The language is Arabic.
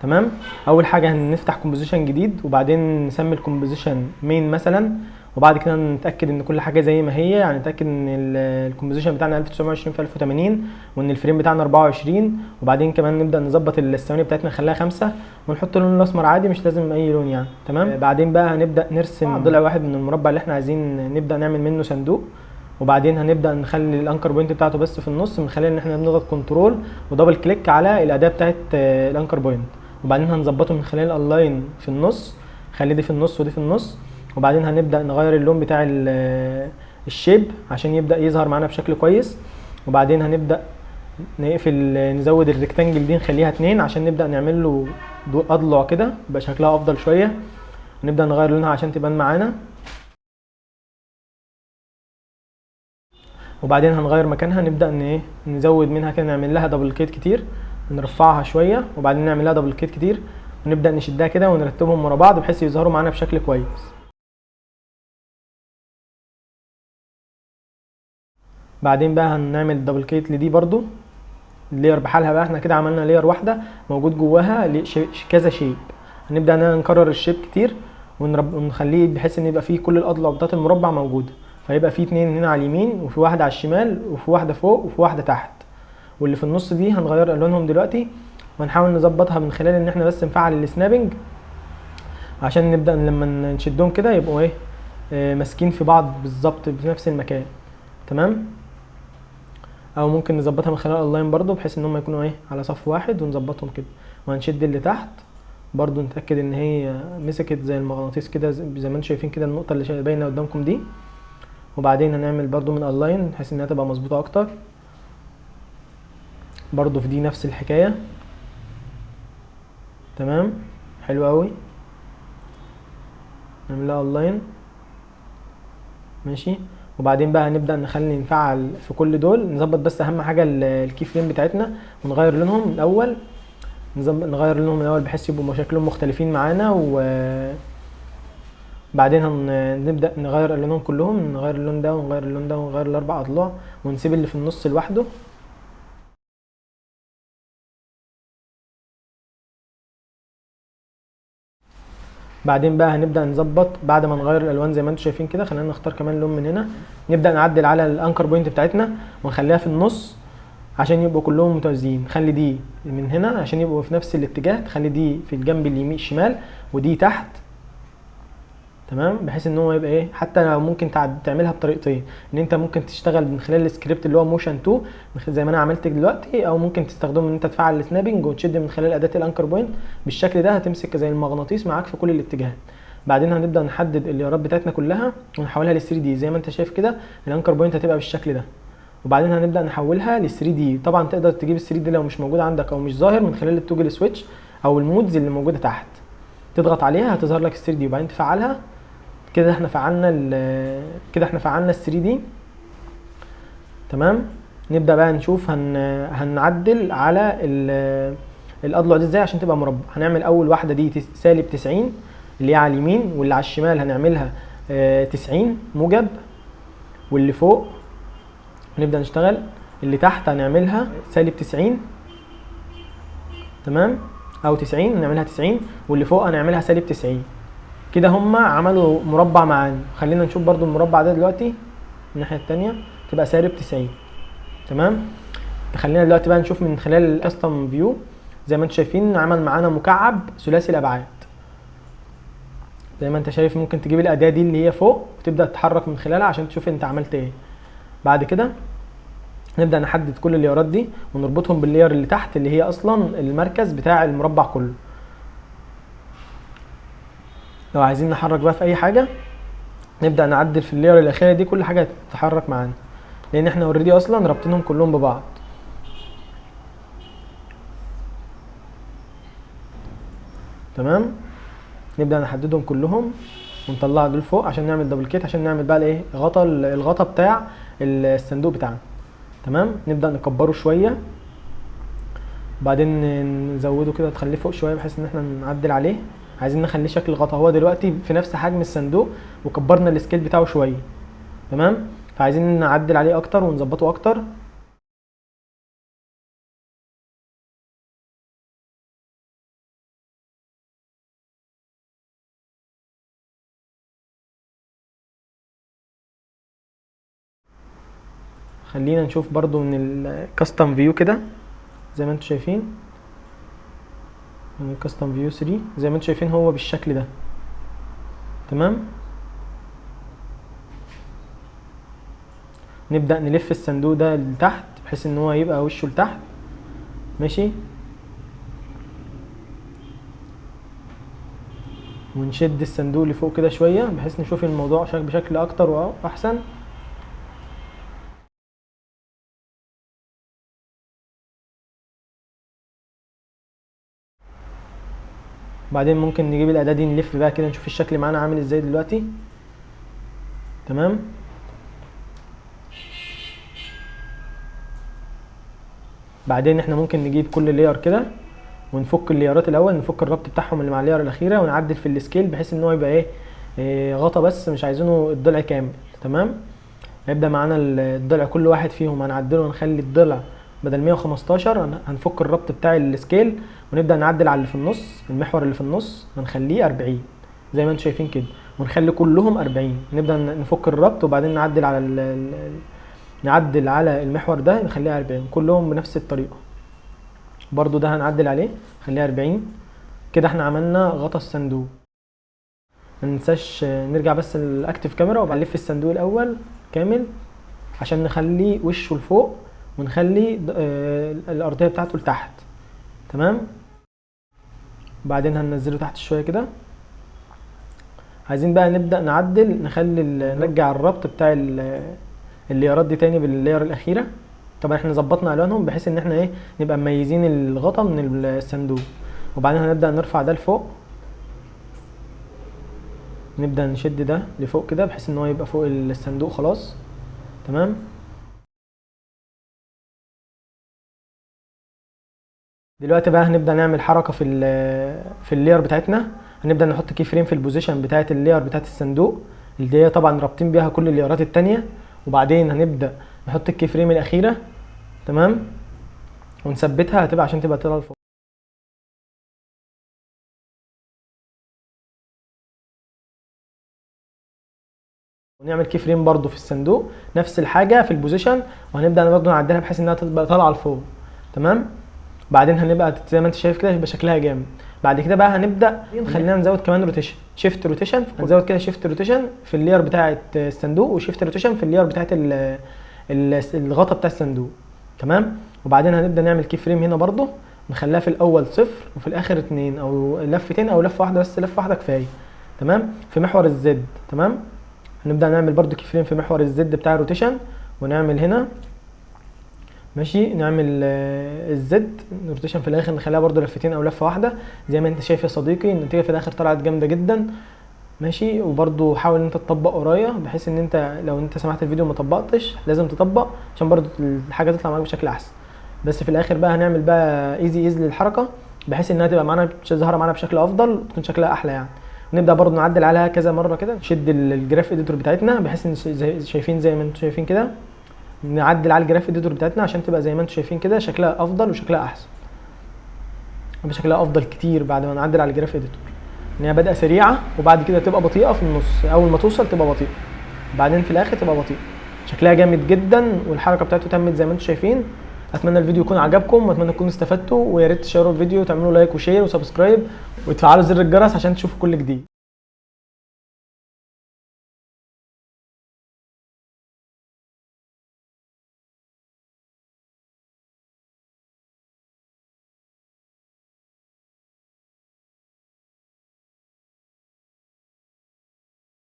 تمام. اول حاجه هنفتح كومبوزيشن جديد، وبعدين نسمي الكومبوزيشن مين مثلا، وبعد كده نتاكد ان كل حاجه زي ما هي، يعني نتاكد ان الكومبوزيشن بتاعنا 1920 في 1080 وان الفريم بتاعنا 24، وبعدين كمان نبدا نظبط الثواني بتاعتنا نخليها 5 ونحط اللون الاسمر عادي مش لازم اي لون يعني. تمام. بعدين بقى هنبدا نرسم ضلع واحد من المربع اللي احنا عايزين نبدا نعمل منه صندوق، وبعدين هنبدا نخلي الانكر بوينت بتاعته بس في النص من خلال ان احنا بنضغط كنترول ودبل كليك على الاداه بتاعت الانكر بوينت، وبعدين هنظبطه من خلال الالاين في النص، خلي دي في النص ودي في النص، وبعدين هنبدا نغير اللون بتاع الشيب عشان يبدا يظهر معانا بشكل كويس، وبعدين هنبدا نقفل نزود الريكتانجل دي نخليها 2 عشان نبدا نعمل له اضلع كده يبقى شكلها افضل شويه، ونبدا نغير لونها عشان تبان معانا، وبعدين هنغير مكانها نبدا نزود منها كده، نعمل لها دبل كيت كتير، نرفعها شويه وبعدين نعمل لها دبل كيت كتير ونبدا نشدها كده ونرتبهم ورا بعض بحيث يظهروا معانا بشكل كويس. بعدين بقى هنعمل دبل كيت لدي برضو اللير بحالها بقى، احنا كده عملنا لير واحده موجود جواها كذا شيب، هنبدا نكرر الشيب كتير ونخليه بحيث ان يبقى فيه كل الاضلاع بتاعت المربع موجوده، فيبقى فيه 2 هنا على اليمين وفي واحده على الشمال وفي واحده فوق وفي واحده تحت، واللي في النص دي هنغير الوانهم دلوقتي، وهنحاول نظبطها من خلال ان احنا بس نفعل السنابنج عشان نبدا لما نشدهم كده يبقوا ماسكين في بعض بالظبط في نفس المكان. تمام. او ممكن نظبطها من خلال اللاين برضو بحيث ان هم يكونوا على صف واحد ونظبطهم كده، وهنشد اللي تحت برضو نتاكد ان هي مسكت زي المغناطيس كده زي ما انتم شايفين كده النقطه اللي باينه قدامكم دي، وبعدين هنعمل برضو من اللاين بحيث انها تبقى مظبوطه اكتر، برضو في دي نفس الحكايه. تمام. حلو قوي. نعمل لها اللاين ماشي، وبعدين بقى هنبدا نفعل في كل دول، نظبط بس اهم حاجه الكي فريم بتاعتنا ونغير لونهم الاول، نغير لونهم الاول بحيث يبقوا شكلهم مختلفين معانا، وبعدين هنبدا نغير لونهم كلهم، نغير اللون ده ونغير اللون ده ونغير الاربع اضلاع ونسيب اللي في النص لوحده. بعدين بقى هنبدا نظبط بعد ما نغير الالوان زي ما انتم شايفين كده، خلينا نختار كمان لون من هنا، نبدا نعدل على الانكر بوينت بتاعتنا ونخليها في النص عشان يبقوا كلهم متوازيين، نخلي دي من هنا عشان يبقوا في نفس الاتجاه، تخلي دي في الجنب اليمين الشمال ودي تحت. تمام. بحيث ان هو يبقى حتى لو ممكن تعملها بطريقتين، ان انت ممكن تشتغل من خلال السكريبت اللي هو موشن 2 زي ما انا عملت دلوقتي، او ممكن تستخدمه ان انت تفعل السنابنج وتشد من خلال اداه الانكر بوينت بالشكل ده، هتمسك زي المغناطيس معاك في كل الاتجاهات. بعدين هنبدا نحدد الليارات بتاعتنا كلها ونحولها ل 3 دي زي ما انت شايف كده، الانكر بوينت هتبقى بالشكل ده، وبعدين هنبدا نحولها ل 3 دي. طبعا تقدر تجيب ال 3 دي لو مش موجود عندك او مش ظاهر من خلال التوجل سويتش او المودز اللي موجوده تحت، تضغط عليها هتظهر لك ال 3 دي وبعدين تفعلها كده. احنا فعلنا ال 3 دي. تمام. نبدا بقى نشوف هنعدل على الاضلع دي ازاي عشان تبقى مربع. هنعمل اول واحده دي سالب 90 اللي هي على اليمين، واللي على الشمال هنعملها 90 موجب، واللي فوق نبدا نشتغل اللي تحت هنعملها سالب 90. تمام. او 90 نعملها 90، واللي فوق هنعملها سالب 90. كده هما عملوا مربع معانا. خلينا نشوف برضو المربع ده دلوقتي الناحيه الثانيه تبقى سالب 90. تمام. خلينا دلوقتي بقى نشوف من خلال الكاستم فيو زي ما انتم شايفين عمل معانا مكعب ثلاثي الابعاد زي ما انت شايف. ممكن تجيب الاداه دي اللي هي فوق وتبدا تتحرك من خلالها عشان تشوف انت عملت ايه. بعد كده نبدا نحدد كل الليارات دي ونربطهم باللير اللي تحت اللي هي اصلا المركز بتاع المربع كله. لو عايزين نحرك بقى في اي حاجه نبدا نعدل في اللير الاخيره دي، كل حاجه تتحرك معانا لان احنا اوريدي اصلا رابطينهم كلهم ببعض. تمام. نبدا نحددهم كلهم ونطلع دول فوق عشان نعمل دبل كيت عشان نعمل بقى الغطا بتاع الصندوق بتاعنا. تمام. نبدا نكبره شويه وبعدين نزوده كده تخليه فوق شويه بحيث ان احنا نعدل عليه. عايزين نخليه شكل غطا، هو دلوقتي في نفس حجم الصندوق وكبرنا السكيل بتاعه شويه. تمام. فعايزين نعدل عليه اكتر ونظبطه اكتر. خلينا نشوف برضو من الكاستم فيو كده زي ما انتم شايفين، من الكاستم فيو 3 زي ما انتم شايفين هو بالشكل ده. تمام، نبدأ نلف الصندوق ده لتحت بحيث ان هو يبقى وشه لتحت. ماشي، ونشد الصندوق لفوق كده شوية بحيث نشوف الموضوع بشكل اكتر واحسن. بعدين ممكن نجيب الاداة دي نلف بقى كده نشوف الشكل معانا عامل ازاي دلوقتي. تمام، بعدين احنا ممكن نجيب كل لاير كده ونفك الليارات الاول، نفك الربط بتاعهم اللي مع اللير الاخيره، ونعدل في السكيل بحيث ان هو يبقى ايه غطا بس، مش عايزينه الضلع كامل. تمام، هيبدا معانا الضلع كل واحد فيهم هنعدله ونخلي الضلع بدل 115 هنفك الربط بتاع السكيل ونبدا نعدل على اللي في النص، المحور اللي في النص هنخليه 40 زي ما انتم شايفين كده، ونخلي كلهم 40. نبدا نفك الربط وبعدين نعدل على نعدل على المحور ده نخليه 40 كلهم بنفس الطريقه. برضو ده هنعدل عليه خليها 40 كده. احنا عملنا غطا الصندوق. مننساش نرجع بس للاكتيف كاميرا وبعدين نلف الصندوق الاول كامل عشان نخلي وشه لفوق ونخلي الارضيه بتاعته لتحت. تمام، بعدين هننزله تحت شويه كده. عايزين بقى نبدا نعدل نخلي نرجع الربط بتاع الليارات دي تاني باللير الاخيره. طبعا احنا ظبطنا الوانهم بحيث ان احنا نبقى مميزين الغطا من الصندوق. وبعدين هنبدا نرفع ده لفوق، نبدا نشد ده لفوق كده بحيث ان هو يبقى فوق الصندوق خلاص. تمام، دلوقتي بقى هنبدا نعمل حركه في اللير بتاعتنا. هنبدا نحط كي فريم في البوزيشن بتاعه اللير بتاعه الصندوق اللي هي طبعا رابطين بيها كل الليرات التانية. وبعدين هنبدا نحط الكي فريم الاخيره. تمام، ونثبتها هتبقى عشان تبقى طالعه لفوق. ونعمل كي فريم برده في الصندوق نفس الحاجه في البوزيشن، وهنبدا برده نعدلها بحيث انها تبقى طالعه لفوق. تمام، بعدين هنبقى زي ما انت شايف كده يبقى شكلها جامد. بعد كده بقى هنبدا خلينا نزود كمان روتيشن، شيفت روتيشن. هنزود كده شيفت روتيشن في اللير بتاعه الصندوق وشيفت روتيشن في اللير بتاعه الغطا بتاع الصندوق. تمام، وبعدين هنبدا نعمل كي فريم هنا برده نخليها في الاول 0 وفي الاخر 2 او لفتين او لفه واحده بس، لفه واحده كفايه. تمام، في محور الزد. تمام، هنبدا نعمل برده كي فريم في محور الزد بتاع الروتيشن ونعمل هنا. ماشي، نعمل الزد روتيشن في الاخر نخليها برده لفتين او لفه واحده. زي ما انت شايف يا صديقي النتيجه في الاخر طلعت جامده جدا. ماشي، وبرده حاول ان انت تطبق ورايا بحيث ان انت لو انت سمعت الفيديو ما طبقتش لازم تطبق عشان برده الحاجه تطلع معاك بشكل احسن. بس في الاخر بقى هنعمل بقى ايزي للحركه بحيث انها تبقى معانا ظاهره معانا بشكل افضل وتكون شكلها احلى يعني. نبدا برده نعدل عليها كذا مره كده، نشد الجراف اديتور بتاعتنا بحيث ان شايفين زي ما انتم شايفين كده، نعدل على الجراف اديتور بتاعتنا عشان تبقى زي ما انتم شايفين كده شكلها افضل وشكلها احسن. شكلها افضل كتير بعد ما نعدل على الجراف اديتور، ان هي بادئه سريعه وبعد كده تبقى بطيئه في النص. اول ما توصل تبقى بطيئه بعدين في الاخر تبقى بطيئه. شكلها جامد جدا والحركه بتاعته تمت زي ما انتم شايفين. اتمنى الفيديو يكون عجبكم واتمنى تكونوا استفدتوا، ويا ريت تشيروا الفيديو وتعملوا لايك وشير وسبسكرايب وتفعلوا زر الجرس عشان تشوفوا كل جديد.